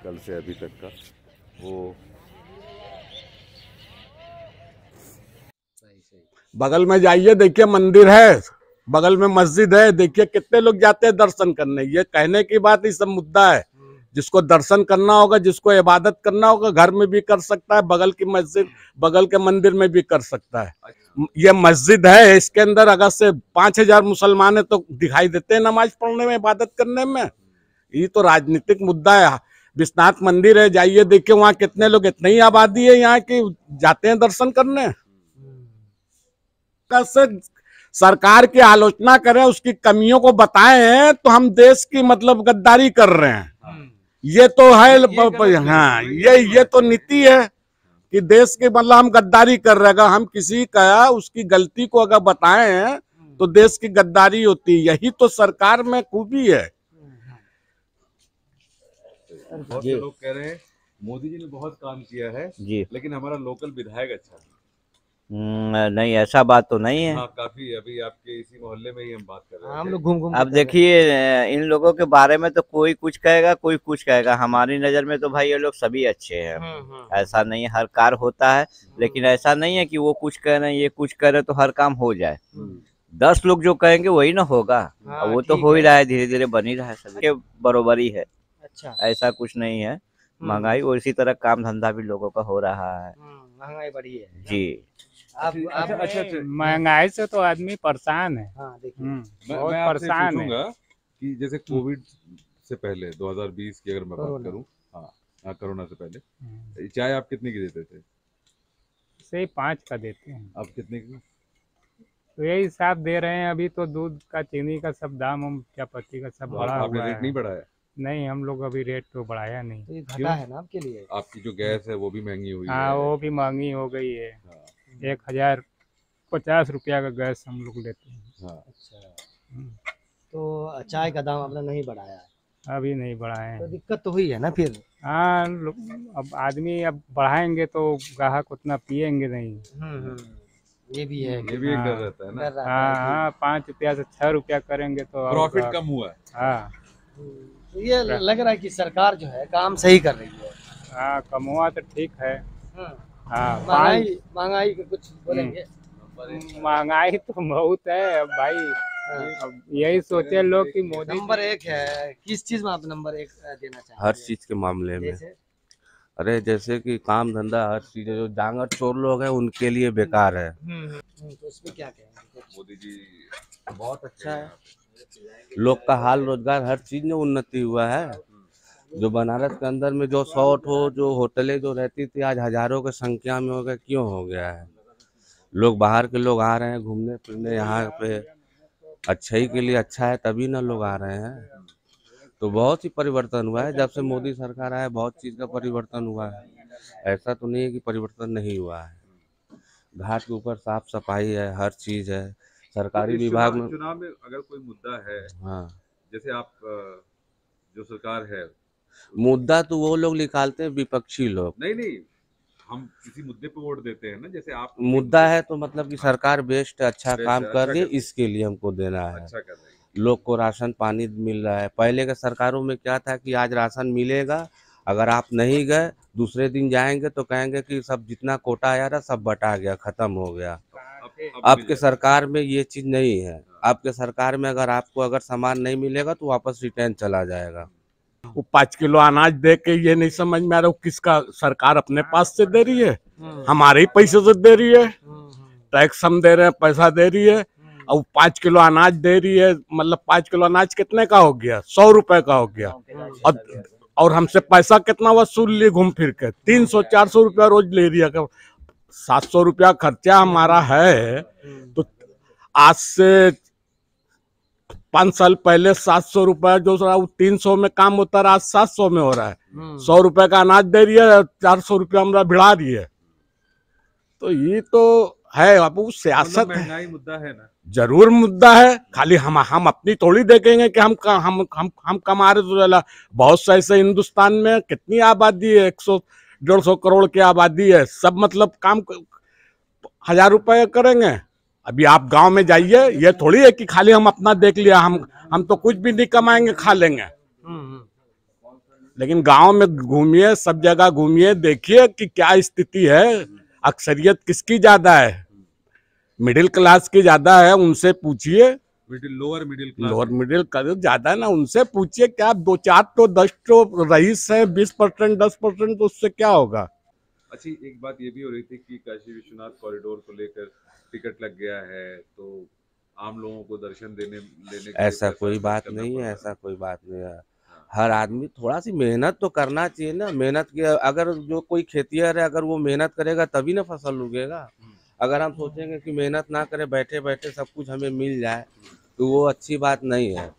कल से अभी तक का वो बगल में जाइए, देखिए मंदिर है, बगल में मस्जिद है, देखिए कितने लोग जाते हैं दर्शन करने। ये कहने की बात ही सब मुद्दा है। जिसको दर्शन करना होगा, जिसको इबादत करना होगा, घर में भी कर सकता है, बगल की मस्जिद, बगल के मंदिर में भी कर सकता है। ये मस्जिद है, इसके अंदर अगर से 5,000 मुसलमान है तो दिखाई देते हैं नमाज पढ़ने में, इबादत करने में। ये तो राजनीतिक मुद्दा है। विश्वनाथ मंदिर है, जाइए देखिए वहाँ कितने लोग, इतनी ही आबादी है यहाँ की, जाते हैं दर्शन करने। से सरकार की आलोचना करें, उसकी कमियों को बताएं तो हम देश की मतलब गद्दारी कर रहे हैं। ये तो है, हाँ, ये तो नीति है कि देश के मतलब हम गद्दारी कर रहे हैं। अगर हम किसी का उसकी गलती को अगर बताएं तो देश की गद्दारी होती है। यही तो सरकार में खूबी है। बहुत से लोग कह रहे हैं मोदी जी ने बहुत काम किया है जी, लेकिन हमारा लोकल विधायक अच्छा नहीं। नहीं, ऐसा बात तो नहीं है। हाँ, काफी अभी आपके इसी मोहल्ले में ही हम बात कर रहे हैं। हम लोग घूम घूम अब देखिए, इन लोगों के बारे में तो कोई कुछ कहेगा, कोई कुछ कहेगा। हमारी नज़र में तो भाई ये लोग सभी अच्छे हैं। ऐसा नहीं है, हर कार्य होता है, लेकिन ऐसा नहीं है कि वो कुछ कह रहे हैं, ये कुछ कह रहे हैं तो हर काम हो जाए। 10 लोग जो कहेंगे वही ना होगा। वो तो हो ही रहा है, धीरे धीरे बन ही रहा है, सबके बरोबरी है। अच्छा, ऐसा कुछ नहीं है। महंगाई और इसी तरह काम धंधा भी लोगों का हो रहा है। महंगाई बढ़ी है जी। अब अच्छा। महंगाई से तो आदमी परेशान है। हाँ देखिए, बहुत मैं आपसे परेशान है। पूछूंगा कि जैसे कोविड से पहले 2020 की अगर मैं बात कोरोना। करूं, हाँ कोरोना से पहले चाय आप कितने की देते थे? से 5 का देते हैं, अब कितने की? तो यही हिसाब दे रहे हैं। अभी तो दूध का, चीनी का सब दाम, हम क्या पत्ती का सब बढ़ा आपने हुआ रेट है। नहीं बढ़ाया? नहीं, हम लोग अभी रेट तो बढ़ाया नहीं। तो ये घटा है ना आपके लिए। आपकी जो गैस है वो भी महंगी हुई हाँ, है। वो भी महंगी हो गई है। हाँ, 1050 रुपया का गैस हम लोग लेते हैं। हाँ। अच्छा, तो चाय का दाम आपने नहीं बढ़ाया है, अभी नहीं बढ़ाए तो हैं। दिक्कत तो हुई है ना फिर। हाँ, अब आदमी अब बढ़ाएंगे तो ग्राहक उतना पिएंगे नहीं। ये भी है ये भी एक डर रहता है ना। डर रहता हाँ है हाँ, 5 रुपया से 6 रुपया करेंगे तो और प्रॉफिट ग्राहक- कम हुआ है। हाँ तो ये लग रहा है कि सरकार जो है काम सही कर रही है। हाँ, कमुआ तो ठीक है। हाँ, महंगाई महंगाई के कुछ बोलेंगे। महंगाई तो बहुत है अब भाई। अब यही सोचे लोग कि मोदी नंबर 1 है, किस चीज में आप नंबर 1 देना चाहेंगे? हर चीज के मामले में, जैसे अरे जैसे कि काम धंधा, हर चीज, जो डांगर चोर लोग हैं उनके लिए बेकार है। तो उसमें क्या कहेंगे? मोदी जी बहुत अच्छा है। लोग का हाल रोजगार हर चीज में उन्नति हुआ है। जो बनारस के अंदर में जो 100 जो होटलें जो रहती थी, आज हजारों की संख्या में हो गया। क्यों हो गया है? लोग बाहर के लोग आ रहे हैं घूमने फिरने यहाँ पे, अच्छाई के लिए अच्छा है तभी ना लोग आ रहे हैं। तो बहुत ही परिवर्तन हुआ है जब से मोदी सरकार आया, बहुत चीज़ का परिवर्तन हुआ है। ऐसा तो नहीं है कि परिवर्तन नहीं हुआ है। घाट के ऊपर साफ सफाई है, हर चीज़ है, सरकारी विभाग में। चुनाव में अगर कोई मुद्दा है, हाँ, जैसे आप जो सरकार है, मुद्दा तो वो लोग निकालते हैं, विपक्षी लोग। नहीं हम किसी मुद्दे पे वोट देते हैं ना, जैसे आप मुद्दा है तो मतलब कि सरकार बेस्ट अच्छा बेस्ट काम है, कर अच्छा रही है, कर रही है। इसके लिए हमको देना है। अच्छा कर रहे हैं। लोग को राशन पानी मिल रहा है। पहले के सरकारों में क्या था कि आज राशन मिलेगा, अगर आप नहीं गए दूसरे दिन जाएंगे तो कहेंगे कि सब जितना कोटा आया था सब बटा गया, खत्म हो गया। आपके सरकार में ये चीज नहीं है। आपके सरकार में अगर सामान नहीं मिलेगा तो वापस रिटर्न चला जाएगा। वो 5 किलो अनाज दे के ये नहीं समझ में आ रहा वो किसका सरकार अपने पास से दे रही है, हमारे ही पैसे से दे रही है। टैक्स हम दे रहे हैं, पैसा दे रही है, और 5 किलो अनाज दे रही है। मतलब 5 किलो अनाज कितने का हो गया? 100 रुपए का हो गया। और हमसे पैसा कितना वसूल ली घूम फिर के? 300-400 रुपया रोज ले रही है। 700 रुपया खर्चा हमारा है, तो आज से 5 साल पहले 700 रुपया जो 300 में काम होता रहा, आज 700 में हो रहा है। 100 रुपए का अनाज दे रही है, 400 रुपया हमारा भिड़ा रही है। तो ये तो है, अब वो सियासत है। महंगाई मुद्दा है ना, जरूर मुद्दा है। खाली हम अपनी थोड़ी देखेंगे कि हम कमा रहे तो चला। बहुत से ऐसे हिंदुस्तान में कितनी आबादी है, 100-150 करोड़ की आबादी है। सब मतलब काम 1000 रुपए करेंगे। अभी आप गांव में जाइए, ये थोड़ी है कि खाली हम अपना देख लिया, हम तो कुछ भी नहीं कमाएंगे, खा लेंगे। लेकिन गांव में घूमिए, सब जगह घूमिए, देखिए कि क्या स्थिति है। अक्सरियत किसकी ज्यादा है? मिडिल क्लास की ज्यादा है, उनसे पूछिए। Lower middle class lower middle class ज्यादा है ना, उनसे पूछिए। क्या 2-4 तो 10 तो रईस है, 20% 10%, तो उससे क्या होगा? अच्छी एक बात ये भी हो रही थी कि काशी विश्वनाथ कॉरिडोर को लेकर टिकट लग गया है, तो आम लोगों को दर्शन लेने के लिए ऐसा पैसा कोई खर्च बात करना नहीं पड़ है, रहा ऐसा कोई बात नहीं है। हर आदमी थोड़ा सी मेहनत तो करना चाहिए ना। मेहनत की, अगर जो कोई खेतिहर है, अगर वो मेहनत करेगा तभी ना फसल उगेगा। अगर हम सोचेंगे कि मेहनत ना करें, बैठे बैठे सब कुछ हमें मिल जाए, तो वो अच्छी बात नहीं है।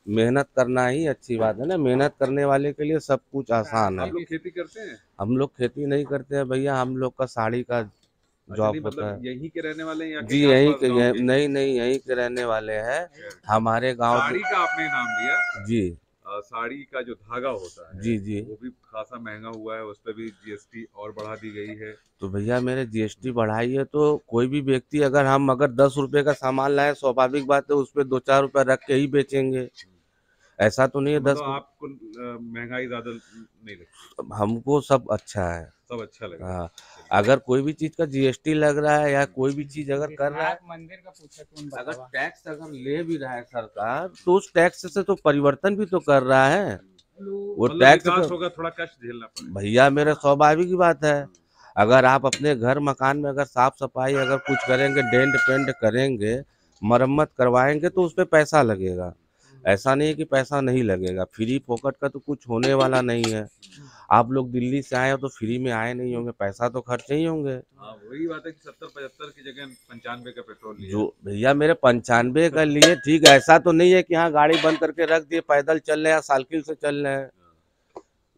मेहनत करना ही अच्छी बात है ना। मेहनत करने वाले के लिए सब कुछ आसान है। आप लोग खेती करते हैं? हम लोग खेती नहीं करते हैं भैया, हम लोग का साड़ी का अच्छा, जॉब नहीं होता है। मतलब यहीं के रहने वाले हैं या जी कहीं यहीं आसपास के, गांव के? नहीं नहीं, यहीं के रहने वाले हैं। हमारे गांव साड़ी का आपने नाम लिया। जी साड़ी का जो धागा होता है जी जी। वो भी खासा महंगा हुआ है, उस पर भी जीएसटी और बढ़ा दी गई है। तो भैया मेरे जीएसटी बढ़ाई है, तो कोई भी व्यक्ति अगर 10 रुपए का सामान लाए, स्वाभाविक बात है उस पर 2-4 रुपए रख के ही बेचेंगे। ऐसा तो नहीं है मतलब 10। आपको महंगाई ज्यादा नहीं लगती? हमको सब अच्छा है, सब अच्छा लगा। हाँ। अगर कोई भी चीज का जीएसटी लग रहा है या कोई भी चीज अगर कर रहा है, मंदिर का पूछा तुम अगर टैक्स अगर ले भी रहा है सरकार, तो उस टैक्स से तो परिवर्तन भी तो कर रहा है। वो मतलब टैक्स विकास होगा, थोड़ा कष्ट झेलना पड़ेगा। भैया मेरा स्वाभाविक ही बात है। अगर आप अपने घर मकान में अगर साफ सफाई अगर कुछ करेंगे, डेंट पेंट करेंगे, मरम्मत करवाएंगे, तो उस पर पैसा लगेगा। ऐसा नहीं है कि पैसा नहीं लगेगा। फ्री फोकट का तो कुछ होने वाला नहीं है। आप लोग दिल्ली से आए हो तो फ्री में आए नहीं होंगे, पैसा तो खर्चे ही होंगे। हाँ, वही बात है कि 70-75 की जगह 95 का पेट्रोल लिया। जो भैया मेरे 95 का लिए ठीक है, ऐसा तो नहीं है कि हाँ गाड़ी बंद करके रख दिए, पैदल चल रहे हैं या साइकिल से चल रहे हैं,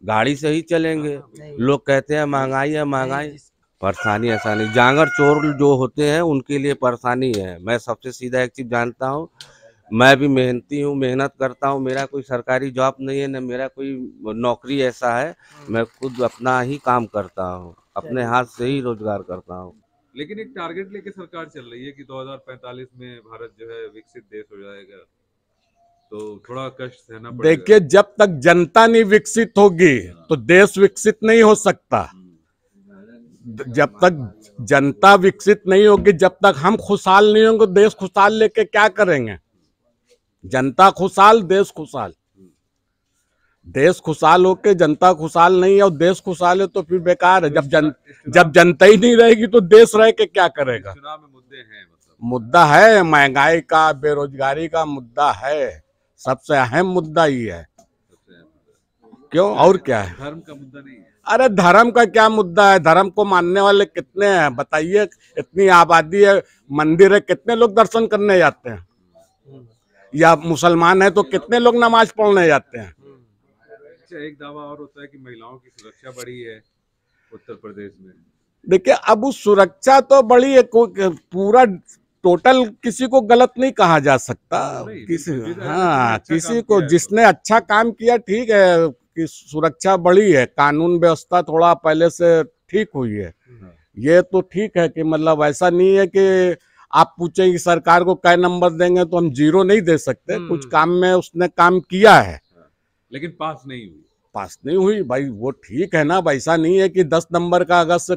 गाड़ी से ही चलेंगे। लोग कहते हैं महंगाई है, महंगाई। परेशानी ऐसा नहीं, जांगर चोर जो होते हैं उनके लिए परेशानी है। मैं सबसे सीधा एक चीज जानता हूँ, मैं भी मेहनती हूँ, मेहनत करता हूँ। मेरा कोई सरकारी जॉब नहीं है, न मेरा कोई नौकरी ऐसा है। मैं खुद अपना ही काम करता हूँ, अपने हाथ से ही रोजगार करता हूँ। लेकिन एक टारगेट लेके सरकार चल रही है कि 2045 में भारत जो है विकसित देश हो जाएगा, तो थोड़ा कष्ट सहना पड़ेगा। देखिए, जब तक जनता नहीं विकसित होगी तो देश विकसित नहीं हो सकता। जब तक जनता विकसित नहीं होगी, जब तक हम खुशहाल नहीं होंगे, देश खुशहाल लेके क्या करेंगे? जनता खुशहाल, देश खुशहाल। देश खुशहाल होके जनता खुशहाल नहीं है और देश खुशहाल है तो फिर बेकार है। जब जनता ही नहीं रहेगी तो देश रह के क्या करेगा? चुनाव में मुद्दे हैं, मतलब मुद्दा है, महंगाई का, बेरोजगारी का मुद्दा है, सबसे अहम मुद्दा ही है। क्यों, और क्या है? धर्म का मुद्दा नहीं है? अरे धर्म का क्या मुद्दा है? धर्म को मानने वाले कितने हैं बताइए? इतनी आबादी है, मंदिर है, कितने लोग दर्शन करने जाते हैं? या मुसलमान है तो कितने लोग नमाज पढ़ने जाते हैं? अच्छा, एक दावा और होता है कि महिलाओं की सुरक्षा बढ़ी है उत्तर प्रदेश में। देखिए, अब उस सुरक्षा तो बड़ी है, पूरा टोटल किसी को गलत नहीं कहा जा सकता। किसी, हाँ, किसी को जिसने अच्छा काम किया ठीक है कि सुरक्षा बढ़ी है, कानून व्यवस्था थोड़ा पहले से ठीक हुई है। ये तो ठीक है कि मतलब ऐसा नहीं है कि आप पूछें कि सरकार को क्या नंबर देंगे तो हम 0 नहीं दे सकते। कुछ काम में उसने काम किया है, लेकिन पास नहीं हुई। पास नहीं हुई भाई, वो ठीक है ना। ऐसा नहीं है कि 10 नंबर का अगर से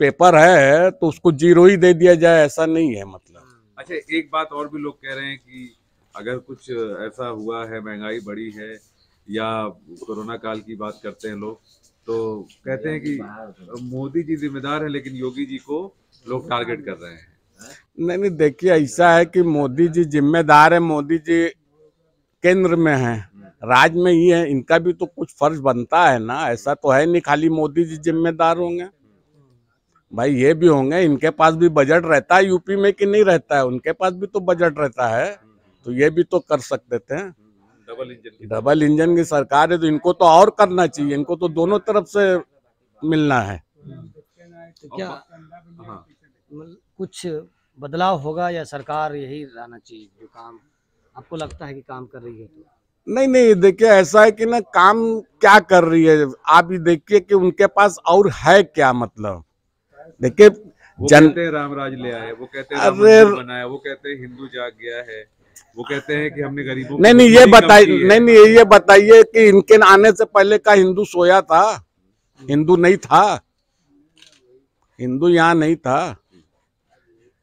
पेपर है तो उसको 0 ही दे दिया जाए, ऐसा नहीं है मतलब। अच्छा, एक बात और भी लोग कह रहे हैं कि अगर कुछ ऐसा हुआ है, महंगाई बढ़ी है या कोरोना काल की बात करते हैं लोग, तो कहते हैं कि मोदी जी जिम्मेदार है, लेकिन योगी जी को लोग टारगेट कर रहे हैं। नहीं, देखिए ऐसा है कि मोदी जी जिम्मेदार है, मोदी जी केंद्र में है, राज में ही है, इनका भी तो कुछ फर्ज बनता है ना। ऐसा तो है नहीं खाली मोदी जी जिम्मेदार होंगे भाई, ये भी होंगे। इनके पास भी बजट रहता है यूपी में कि नहीं रहता है? उनके पास भी तो बजट रहता है, तो ये भी तो कर सकते थे। डबल इंजन की सरकार है तो इनको तो और करना चाहिए, इनको तो दोनों तरफ से मिलना है। तो क्या कुछ बदलाव होगा या सरकार यही रहना चाहिए जो काम आपको लगता है कि काम कर रही है? तो नहीं, देखिए ऐसा है कि ना, काम क्या कर रही है आप ये देखिए कि उनके पास और है क्या। मतलब देखिए, वो कहते हैं राम राज ले आए, वो कहते हैं राम मंदिर बनाया, वो कहते हैं हिंदू जाग गया है। वो कहते हैं कि हमने गरीबों नहीं नहीं ये बताइए, नहीं नहीं ये बताइए कि इनके आने से पहले का हिंदू सोया था? हिंदू नहीं था, हिंदू यहाँ नहीं था।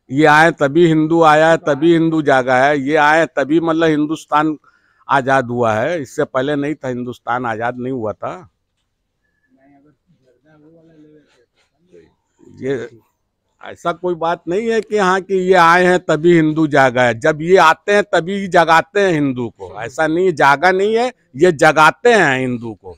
ये आए तभी हिंदू आया है, तभी हिंदू जागा है। ये आए तभी मतलब हिंदुस्तान आजाद हुआ है, इससे पहले नहीं था, हिंदुस्तान आजाद नहीं हुआ था। ये ऐसा कोई बात नहीं है कि हाँ कि ये आए हैं तभी हिंदू जागा है। जब ये आते हैं तभी जगाते हैं हिंदू को, ऐसा नहीं है जागा नहीं है, ये जगाते हैं हिंदू को।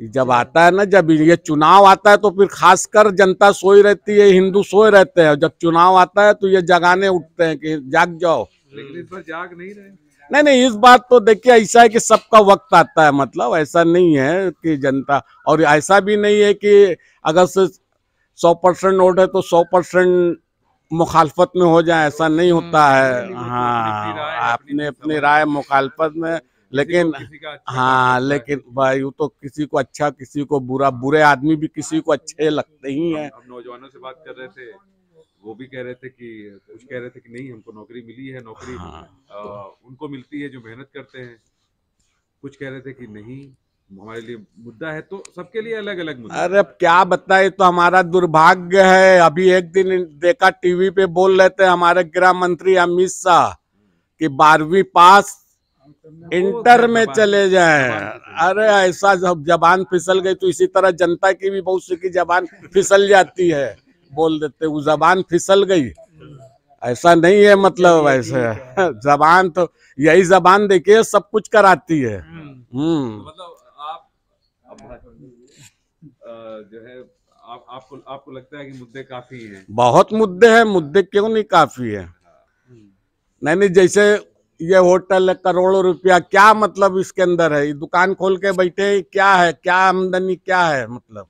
जब आता है ना, जब ये चुनाव आता है तो फिर खासकर जनता सोई रहती है, हिंदू सोए रहते हैं। जब चुनाव आता है तो ये जगाने उठते हैं कि जाग जाओ। लेकिन इस बार जाग नहीं रहे। नहीं इस बात तो देखिए ऐसा है कि सबका वक्त आता है, मतलब ऐसा नहीं है कि जनता, और ऐसा भी नहीं है कि अगर से 100% वोट है तो 100% मुखालफत में हो जाए, ऐसा नहीं होता है। हाँ, अपने अपनी राय मुखालफत में, लेकिन हाँ लेकिन भाई वो तो किसी को अच्छा किसी को बुरा, बुरे आदमी भी किसी को अच्छे लगते ही हैं। हम नौजवानों से बात कर रहे थे, वो भी कह रहे थे कि कुछ कह रहे थे कि नहीं हमको नौकरी मिली है, नौकरी उनको मिलती है जो मेहनत करते हैं। कुछ कह रहे थे कि नहीं हमारे लिए मुद्दा है, तो सबके लिए अलग अलग मुद्दा। अरे अब क्या बताए, तो हमारा दुर्भाग्य है। अभी एक दिन देखा टीवी पे बोल रहे थे हमारे गृह मंत्री अमित शाह कि 12वीं पास इंटर में चले जाएं। अरे ऐसा जब जबान फिसल गई तो इसी तरह जनता की भी बहुत सी की जबान फिसल जाती है, बोल देते वो जबान फिसल गई। ऐसा नहीं है, मतलब ऐसे जबान तो यही जबान देखिए सब कुछ कराती है। मतलब आप जो है आपको लगता है कि मुद्दे काफी हैं? बहुत मुद्दे हैं, मुद्दे क्यों नहीं काफी है। नहीं जैसे ये होटल है, करोड़ों रुपया, क्या मतलब इसके अंदर है? दुकान खोल के बैठे, क्या है, क्या आमदनी क्या है? मतलब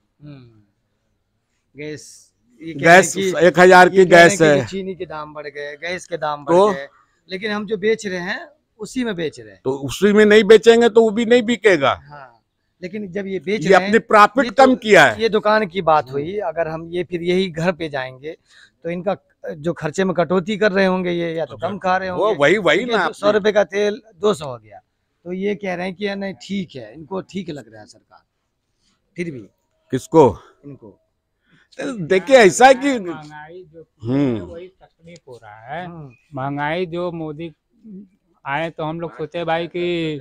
गैस 1000 की गैस है, चीनी के दाम बढ़ गए, गैस के दाम बढ़ गए, लेकिन हम जो बेच रहे हैं उसी में बेच रहे हैं। तो उसी में नहीं बेचेंगे तो वो भी नहीं बिकेगा। हाँ, लेकिन जब ये बेच ये रहे हैं, अपनी प्रॉफिट कम किया है। ये दुकान की बात हुई, अगर हम ये फिर यही घर पे जाएंगे तो इनका जो खर्चे में कटौती कर रहे होंगे ये, या तो कम खा रहे होंगे। वही ना, 100 रुपए का तेल 200 हो गया, तो ये कह रहे हैं कि नहीं ठीक है, इनको ठीक लग रहा है सरकार, फिर भी किसको? इनको देखिए ऐसा है कि महंगाई जो वही तकलीफ हो रहा है। महंगाई जो मोदी आए तो हम लोग सोचे भाई कि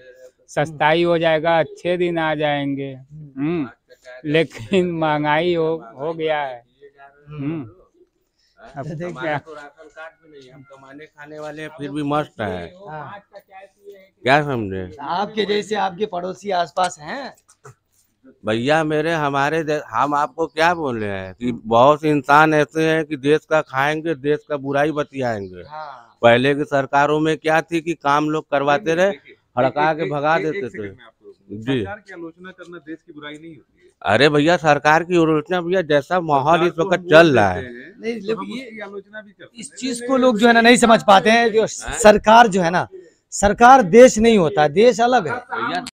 सस्ताई हो जाएगा, अच्छे दिन आ जाएंगे। लेकिन महंगाई हो गया है। अब हमारा तो राशन कार्ड भी नहीं, हम कमाने खाने वाले फिर भी मस्त है। क्या समझे? आपके जैसे आपके पड़ोसी आसपास हैं भैया मेरे, हम आपको क्या बोल रहे हैं कि बहुत से इंसान ऐसे हैं कि देश का खाएंगे, देश का बुराई बतियाएंगे। पहले की सरकारों में क्या थी कि काम लोग करवाते रहे, हड़का के भगा देते थे। जी, सरकार की आलोचना करना देश की बुराई नहीं होती है। अरे भैया सरकार की आलोचना, भैया जैसा माहौल इस वक्त चल रहा है, नहीं, ये आलोचना भी करते हैं। इस चीज को लोग जो है ना नहीं समझ पाते हैं। जो सरकार जो है ना, सरकार देश नहीं होता, देश अलग है। भैया